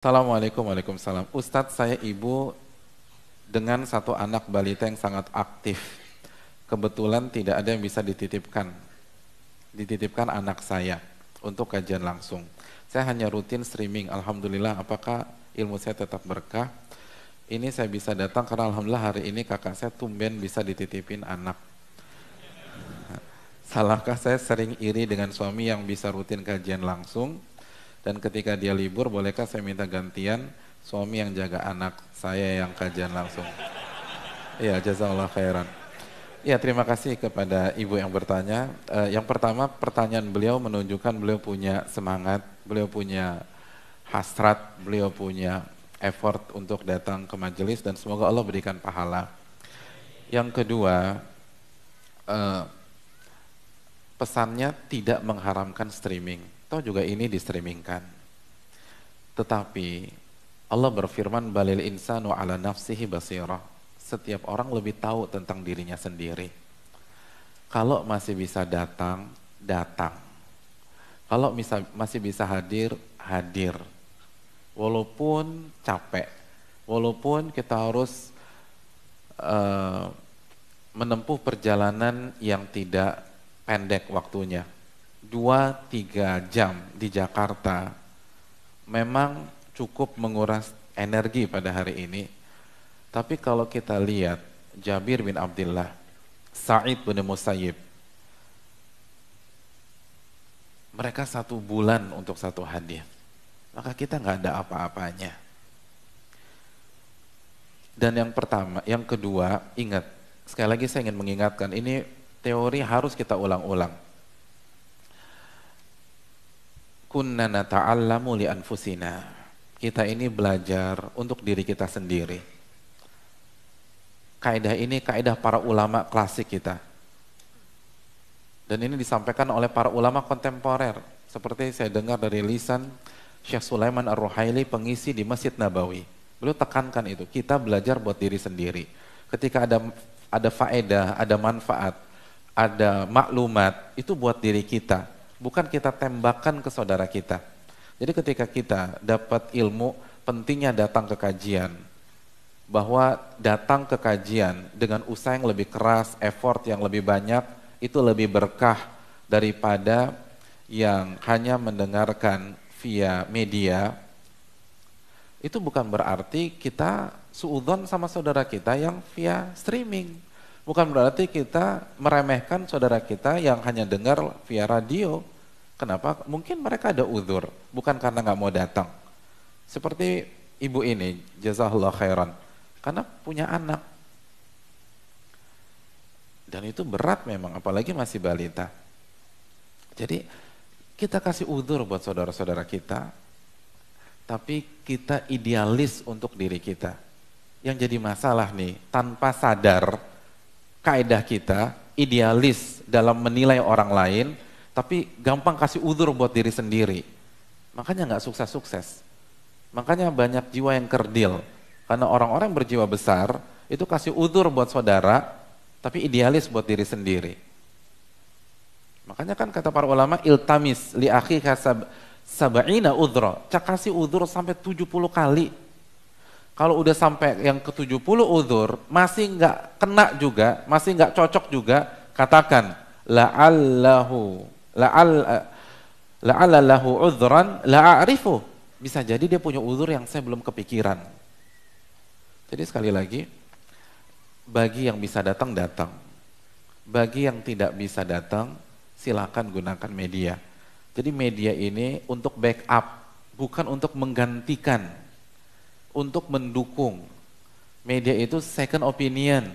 Assalamualaikum, waalaikumsalam. Ustadz, saya ibu dengan satu anak balita yang sangat aktif. Kebetulan tidak ada yang bisa dititipkan. Dititipkan anak saya untuk kajian langsung. Saya hanya rutin streaming. Alhamdulillah, apakah ilmu saya tetap berkah? Ini saya bisa datang karena alhamdulillah hari ini kakak saya tumben bisa dititipin anak. Salahkah saya sering iri dengan suami yang bisa rutin kajian langsung? Dan ketika dia libur, bolehkah saya minta gantian suami yang jaga anak saya yang kajian langsung? Iya, jazakallah khairan. Ya, terima kasih kepada ibu yang bertanya. Yang pertama, pertanyaan beliau menunjukkan beliau punya semangat, beliau punya hasrat, beliau punya effort untuk datang ke majelis dan semoga Allah berikan pahala. Yang kedua, pesannya tidak mengharamkan streaming. Toh juga ini di-streamingkan. Tetapi Allah berfirman balil insanu ala nafsihi basirah. Setiap orang lebih tahu tentang dirinya sendiri. Kalau masih bisa datang, datang. Kalau masih bisa hadir, hadir. Walaupun capek, walaupun kita harus menempuh perjalanan yang tidak pendek waktunya. 2-3 jam di Jakarta memang cukup menguras energi pada hari ini. Tapi kalau kita lihat Jabir bin Abdullah, Sa'id bin Musayyib, mereka 1 bulan untuk 1 hadis. Maka kita nggak ada apa-apanya. Dan yang kedua, ingat, sekali lagi saya ingin mengingatkan, ini teori harus kita ulang-ulang. Kunna nata'allamu li anfusina. Kita ini belajar untuk diri kita sendiri. Kaidah ini kaidah para ulama klasik kita. Dan ini disampaikan oleh para ulama kontemporer. Seperti saya dengar dari lisan Syekh Sulaiman Ar-Ruhaili, pengisi di Masjid Nabawi. Beliau tekankan itu, kita belajar buat diri sendiri. Ketika ada faedah, ada manfaat, ada maklumat, itu buat diri kita. Bukan kita tembakkan ke saudara kita. Jadi ketika kita dapat ilmu, pentingnya datang ke kajian. Bahwa datang ke kajian dengan usaha yang lebih keras, effort yang lebih banyak, itu lebih berkah daripada yang hanya mendengarkan via media. Itu bukan berarti kita suudzon sama saudara kita yang via streaming. Bukan berarti kita meremehkan saudara kita yang hanya dengar via radio. Kenapa? Mungkin mereka ada uzur, bukan karena nggak mau datang. Seperti ibu ini, jazakallah khairan, karena punya anak. Dan itu berat memang, apalagi masih balita. Jadi kita kasih uzur buat saudara-saudara kita, tapi kita idealis untuk diri kita. Yang jadi masalah nih, tanpa sadar, kaidah kita idealis dalam menilai orang lain, tapi gampang kasih uzur buat diri sendiri. Makanya nggak sukses-sukses. Makanya banyak jiwa yang kerdil. Karena orang-orang yang berjiwa besar, itu kasih uzur buat saudara, tapi idealis buat diri sendiri. Makanya kan kata para ulama, iltamis li akhika sab'ina udhra. Kasih uzur sampai 70 kali. Kalau udah sampai yang ke-70 uzur, masih nggak kena juga, masih nggak cocok juga, katakan la'allahu udhran la'arifu. Bisa jadi dia punya uzur yang saya belum kepikiran. Jadi sekali lagi, bagi yang bisa datang, datang. Bagi yang tidak bisa datang, silakan gunakan media. Jadi media ini untuk backup, bukan untuk menggantikan, untuk mendukung. Media itu second opinion.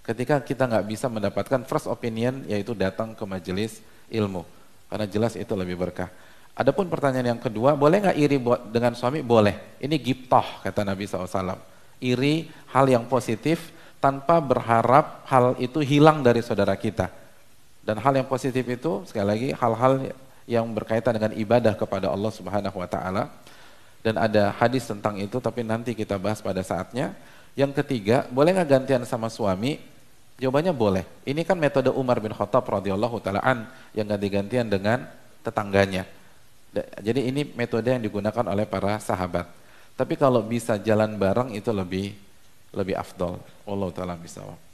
Ketika kita nggak bisa mendapatkan first opinion, yaitu datang ke majelis ilmu. Karena jelas itu lebih berkah. Adapun pertanyaan yang kedua, boleh nggak iri dengan suami? Boleh. Ini ghibthah, kata Nabi SAW. Iri hal yang positif tanpa berharap hal itu hilang dari saudara kita. Dan hal yang positif itu, sekali lagi, hal-hal yang berkaitan dengan ibadah kepada Allah Subhanahu wa Ta'ala. Dan ada hadis tentang itu, tapi nanti kita bahas pada saatnya. Yang ketiga, boleh nggak gantian sama suami? Jawabannya boleh. Ini kan metode Umar bin Khattab radhiyallahu ta'ala yang ganti-gantian dengan tetangganya. Jadi ini metode yang digunakan oleh para sahabat. Tapi kalau bisa jalan bareng itu lebih afdol. Wallahu taala bisawab.